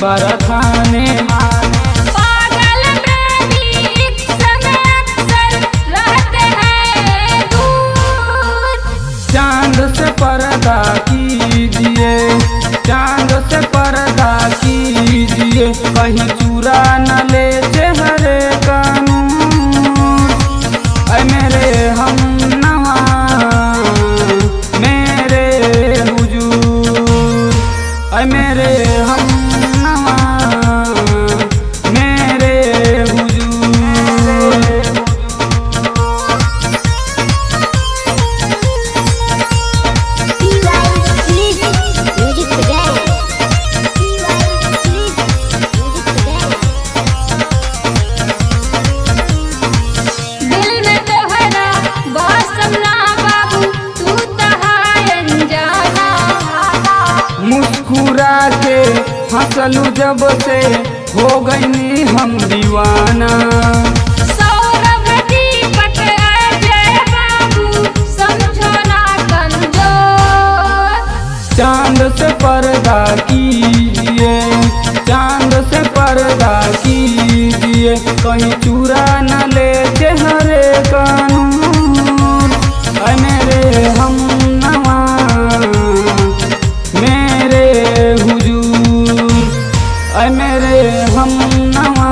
बरखाने पागल प्रेमी एक समय अक्सर रहते हैं दूर। चांद से पर्दा कीजिए, चांद से पर्दा कीजिए, कहीं चुरा न ले चेहरे का नूर। ऐ मेरे हम नवा मेरे हुजूर, ऐ मेरे हम नवा मेरे हुजूर। दिल में तोहरा बासम ना बाबू तू तहाय अनजाना। मुस्कुरा के हंसलू जब से हो गईनी हम दीवाना। सौरभ दीपक अजय बाबू समझो ना कमजोर। चांद से पर्दा कीजिए, चांद से पर्दा कीजिए, कहीं चुरा न ले चेहरे का नूर। ऐ मेरे हम नवा मेरे हुजूर, ऐ मेरे हम नवा